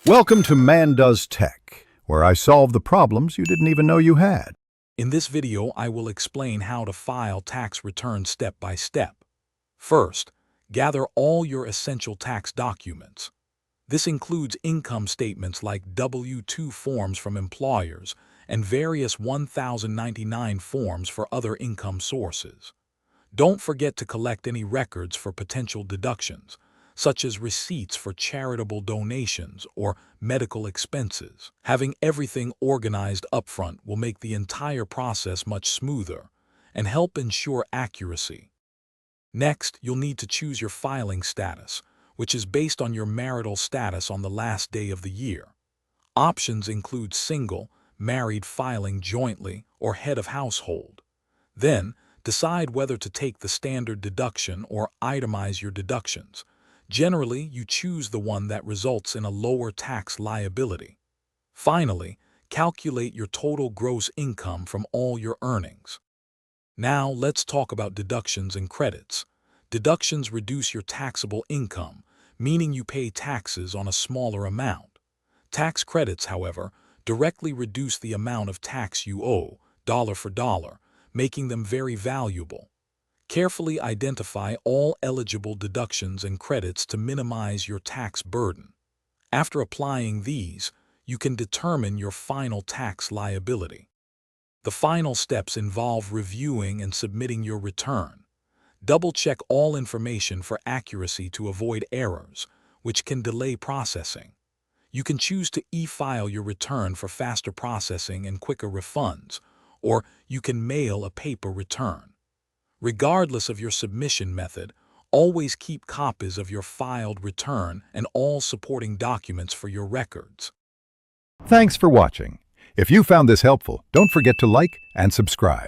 Welcome to Man Does Tech, where I solve the problems you didn't even know you had. In this video, I will explain how to file tax returns step by step. First, gather all your essential tax documents. This includes income statements like W-2 forms from employers and various 1099 forms for other income sources. Don't forget to collect any records for potential deductions, such as receipts for charitable donations or medical expenses. Having everything organized upfront will make the entire process much smoother and help ensure accuracy. Next, you'll need to choose your filing status, which is based on your marital status on the last day of the year. Options include single, married filing jointly, or head of household. Then, decide whether to take the standard deduction or itemize your deductions. Generally, you choose the one that results in a lower tax liability. Finally, calculate your total gross income from all your earnings. Now, let's talk about deductions and credits. Deductions reduce your taxable income, meaning you pay taxes on a smaller amount. Tax credits, however, directly reduce the amount of tax you owe, dollar for dollar, making them very valuable. Carefully identify all eligible deductions and credits to minimize your tax burden. After applying these, you can determine your final tax liability. The final steps involve reviewing and submitting your return. Double-check all information for accuracy to avoid errors, which can delay processing. You can choose to e-file your return for faster processing and quicker refunds, or you can mail a paper return. Regardless of your submission method, always keep copies of your filed return and all supporting documents for your records. Thanks for watching. If you found this helpful, don't forget to like and subscribe.